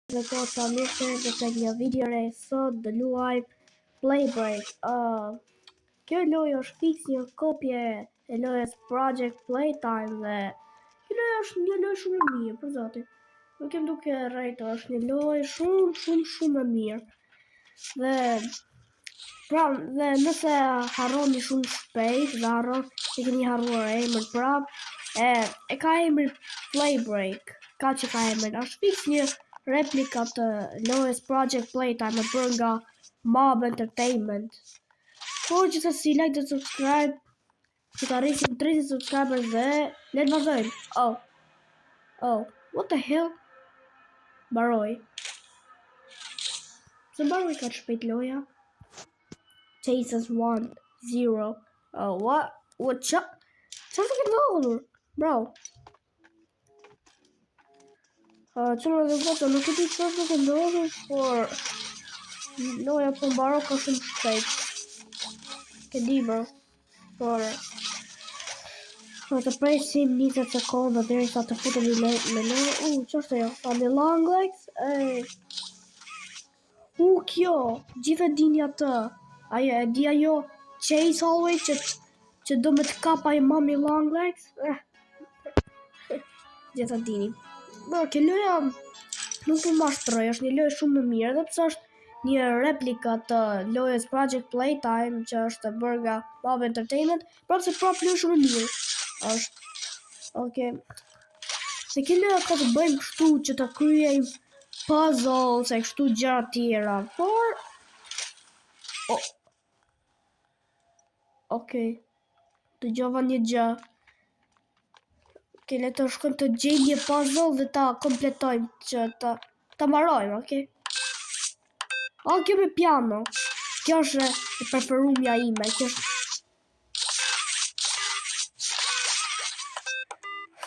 Dhe ko që mirë dhe tek një video re sot dhe luaj Playbreak. Kjo lojë është fix një kopje e lojës Project Playtime dhe kjo lojë është një lojë shumë e mirë, për zotin. Nuk jem duke rejtë, është një lojë shumë e mirë. Dhe nëse harroni shumë shpejt dhe e keni harruar emrin prap, e ka emrin Playbreak. Ka që ka emrin, është fix një replika të lojës Project Playtime e bërë nga Mob Entertainment. Por gjithsesi, like dhe subscribe që të arrisim 30 subscribers dhe le të vazhdojmë. Oh, what the hell? Baroj. Se baroj ka shpejt loja. Chases 1-0. Oh, what? Qa të ke ndodhur? Bro. Qënë dhe vëtë, nuk e di që të ke ndodhur, por loja po mbaro ka shumë shpejt. Ke di, bro. Por të presim 20 sekonda deri sa të futem me lojë. Që është jo? Pa me long legs? Kjo, gjithë e dini atë. Ajo, e di ajo Chase always që do me të kap ajo mami long legs? Gjithë e dini. Bro, kjo loja nuk të mashtroj, është një lojë shumë më mirë, dhe pësë është një replika të lojës Project Playtime që është bërë nga Mob Entertainment, prapë se prapë lojë shumë mirë është. Okay. Se kjo lojë ka të bëjmë kështu që të kryejmë puzzles e kështu gjëra tjera, por okay. Të gjova një gjë. Okay, le të shkojmë të gjejmë një puzzle dhe ta kompletojmë që ta mbarojmë, okay? Kjo me piano. Kjo është e preferumja ime. Kjo është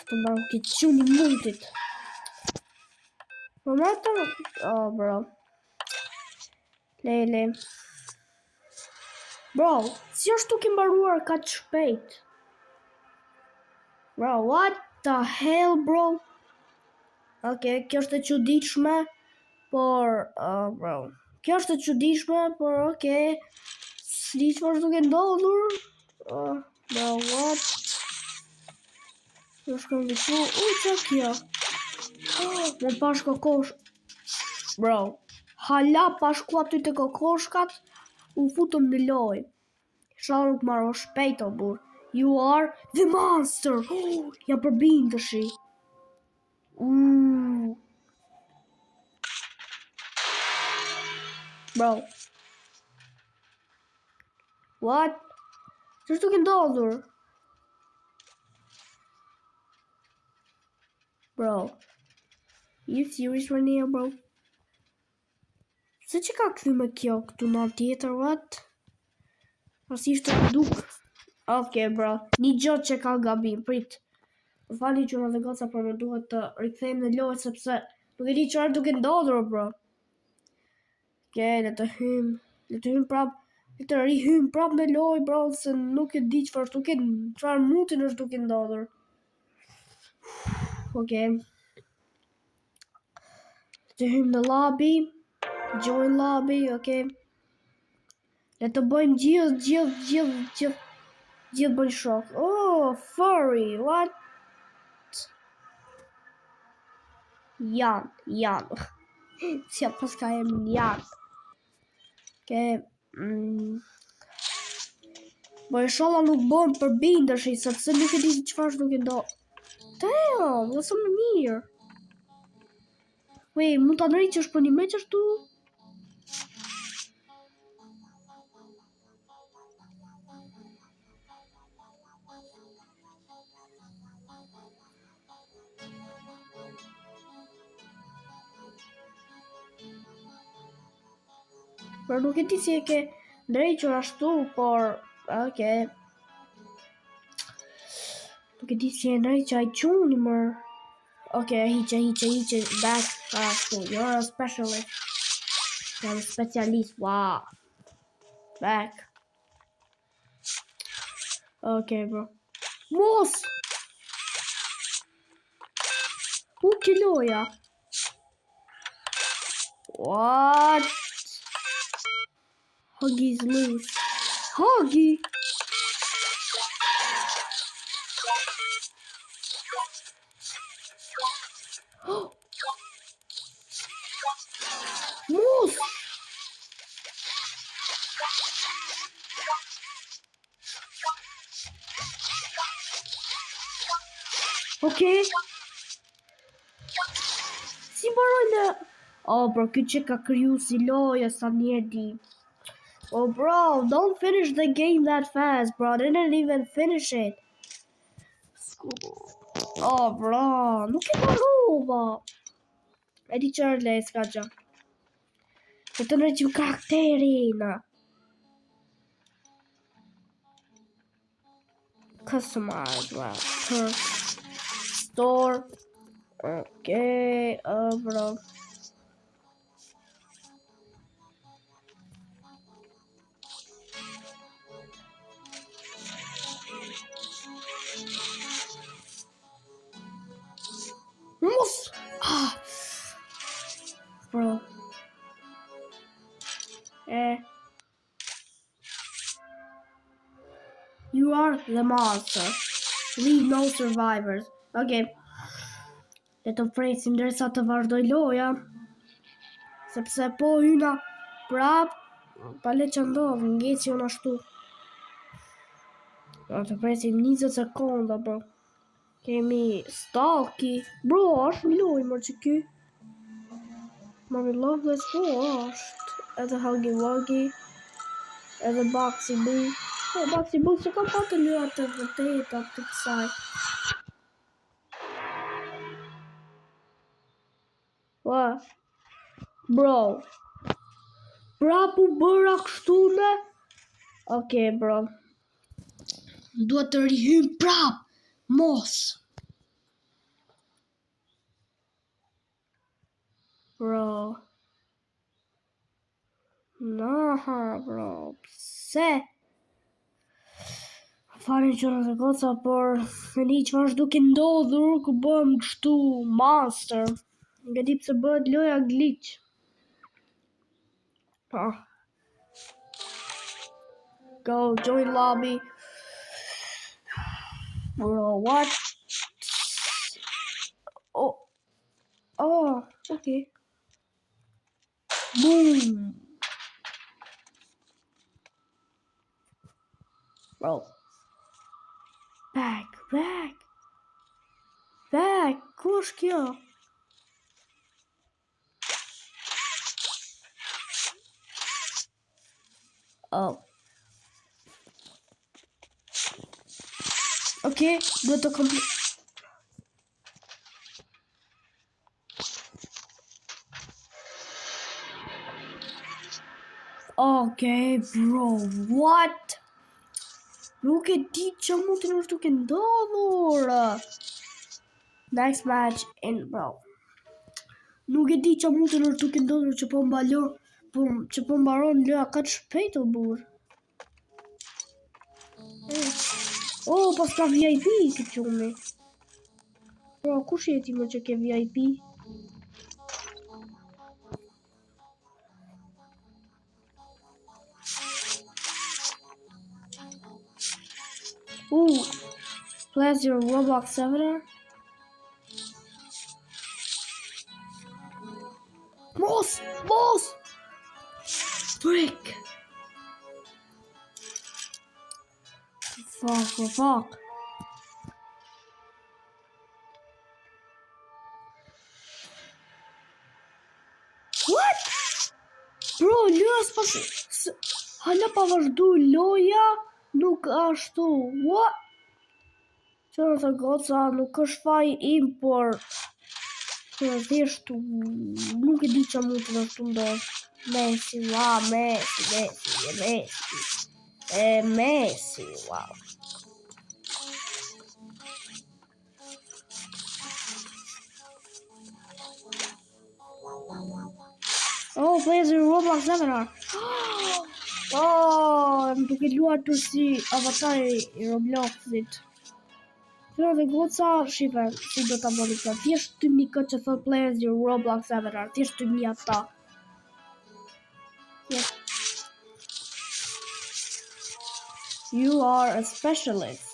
të mbarojmë këtë quni mundit. Momentum? Oh, bro. Lele. Bro, si është tuk i mbaruar ka të shpejt? Bro, what the hell, bro? Okay, kjo është e çuditshme, por, bro. Kjo është e çuditshme, por okay. Si çfarë do të ndodhur? Bro, what? Kjo është këtu. Që kjo? Me pash kokosh. Bro, hala pashku aty të kokoshkat, u futëm në lojë. Shalë nuk marro shpejt o bur. You are the monster. Ja përbin të shi. Bro. What? Që shtu ke ndodhur? Bro. You serious right now, bro? Se që ka këthy me kjo këtu në tjetër, what? Asi ishte duk. Okay, bro. Një gjotë që ka gabim, prit. Fali që në dhe goca, por me duhet të rikthejmë në lojë, sepse nuk e di qërë duke ndodhur, bro. Okay, le të hym prap, le të rihym prap në lojë, bro, se nuk e di qërë duke, qërë mutin është duke ndodhur. Okay. Le të hym në lobby, join lobby, okay. Le të bëjmë gjithë bëjnë shok. Oh, furry, what? Jan. Që pas ka emrin Jan. Okay. Bo e sholla nuk bëjmë për bindësh, sepse nuk e di qëfar është duke ndo. Damn, dhe së më mirë. Wait, mund të nëri që është për një me qështu? Por nuk e di si e ke drejqur ashtu, por okay. Nuk e di si e drejqur ai quni, mër. Okay, hiqe, back, ashtu, you're a specialist. Jam specialist, wow. Back. Okay, bro. Mos! Ke loja. What? Huggy's loose. Huggy? Moose! Okay. Si mbaroj në... Oh, bro, këtë që ka kryu si loja sa njerdi. Oh, bro, don't finish the game that fast, bro. I didn't even finish it. Oh, bro, nuk e marrova. E di qërë le, s'ka gjë. E të nërgjim karakterin. Customize, well, store. Okay, bro. Moose! Ah! Bro. You are the monster. Leave no survivors. Okay. Le të presim derisa të vazhdoj loja. Sepse po hyna prap, pa le që ndodh, ngeci unë ashtu. Le të presim 20 sekonda, bro. Kemi Stalky. Bro, është një loj, mërë që ky. Mami Loveless, bro, është. Edhe Huggy Wuggy. Edhe Boxy Boo. Boxy Boo se kam pa të lua të vërteta të kësaj. What? Bro. Prapu bëra kështu ne? Okay, bro. Duhet të rihym prap. Mos. Bro. Naha, bro. Pse? Fare që në të goca, por me një që është duke ndodhur ku bëm kështu monster. Nga di pëse bëhet loja glitch. Go, join lobby. Bro, what? Oh, okay. Boom. Bro. Back. Ku është kjo? Oh. Okay, duhet të complete. Okay, bro, what? Nuk e di që mund të nështë duke ndodhur. Next match in, bro. Nuk e di që mund të nështë duke ndodhur që po mbalo, që po mbaron loja ka të shpejt o bur. Oh, pas ka VIP këtë qumi. Bro, kush jeti më që ke VIP? Place your Roblox avatar. Boss! Frick! Fuck. What? Bro, loja s'pas... Hala pa vazhdu loja, nuk ashtu. What? Qërë të goca, nuk është faj import. Qërë thishtu, nuk e di që mund të nështë ndodhë. Messi, wow. Oh, plays in Roblox avatar. Oh, më duke luar të si avatari I Robloxit. Qërë dhe goca, shive, si do të aboni këtë. Thjesht të mi këtë që thot players in Roblox avatar. Thjesht të mi ata. Yeah. You are a specialist.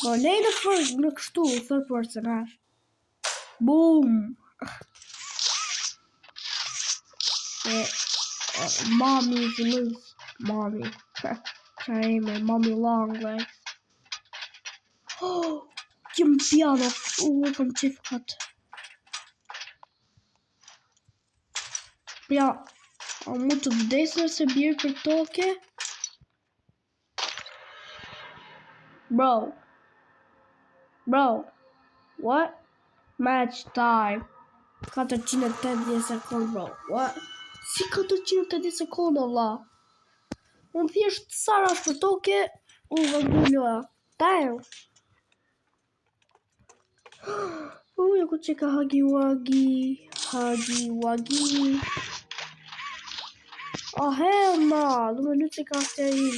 Po lejnë në kështu, third person hash. Boom! Mommy is loose. Mommy. Kramer, mommy long legs. Oh! Jim piano. From Chief Cut. Ja, a mu të vdes nëse bjerë për toke? Bro. What? Match time. 480 sekund, bro. What? Si 480 sekund, valla? Unë thjesht sara për toke, vëngullua. Damn. Ja ku qeka Huggy Wuggy. Oh, hell no. Du me lutë ka të i.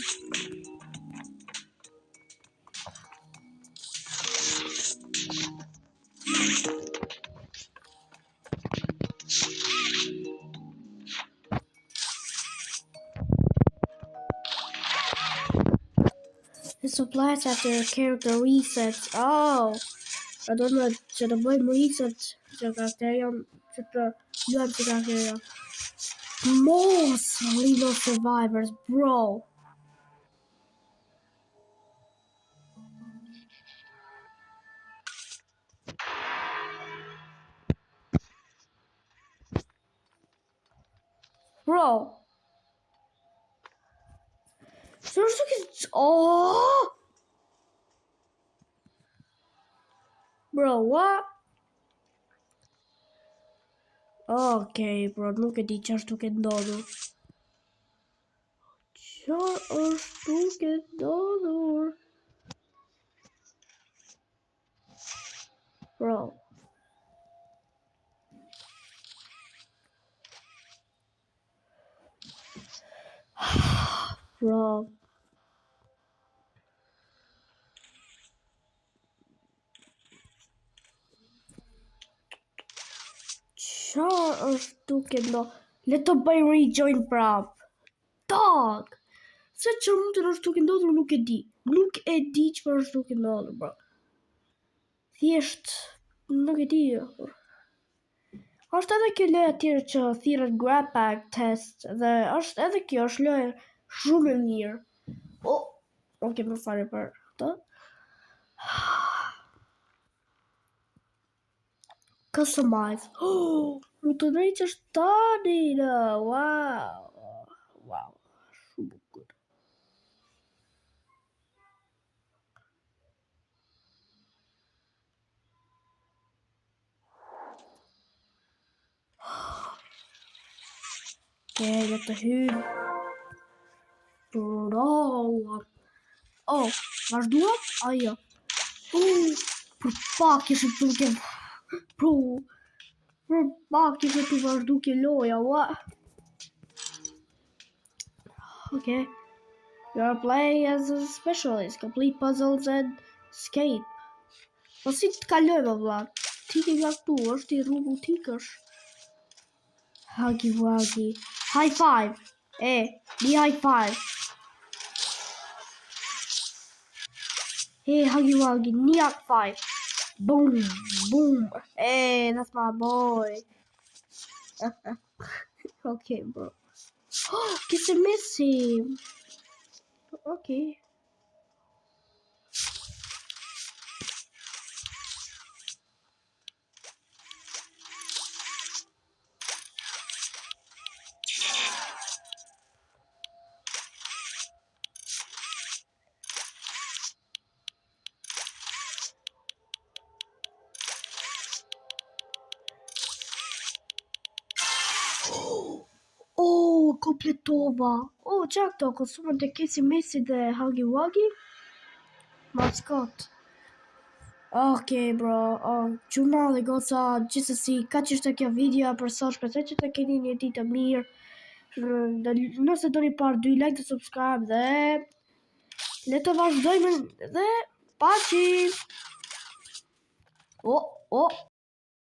The supplies after character resets. Oh! I don't know, që të bëjmë reset që karakterion, që të luajmë që karakterion. Most Lino survivors, bro. Bro. Oh! Bro, what? Okay, bro, nuk e di që është duke ndodhur. Që është duke ndodhur? Bro. Bro. Që është duke ndodhur? Le të bëj rejoin prap. Dog! Se që mund të është duke ndodhur nuk e di. Nuk e di që është duke ndodhur, bro. Thjesht, nuk e di. Është edhe kjo lojë tjetër që thirret grab bag test dhe është edhe kjo është lojë shumë e mirë. Oh, ok, më fare për këtë. Customize. Oh, mund të drejtësh tani. Wow. Shumë bukur. Okay, le të hyjmë. Bro. Oh, vazhdua? Ajo. Për pak ishte duke. Bro. Për pak ishte të vazhdu ke loja, what? Okay. You are playing as a specialist. Complete puzzles and escape. Po si të kalojme, vlla? Ti ke nga këtu, është I rrugu tikësh. Huggy Wuggy. High five. Be high five. Hey, Huggy Wuggy, high five. Boom, boom. Hey, that's my boy. Okay, bro. Get to miss him. Okay. Oh, kompletova. Oh, çak to, konsumën të Kesi Messi dhe Huggy Wuggy. Mascot. Okay, bro. Gjuna dhe goca, gjithsesi, kaq ishte kjo video për sot. Shpresoj që të keni një ditë të mirë. Nëse doni par 2 like dhe subscribe dhe le të vazhdojmë dhe paçi. Oh.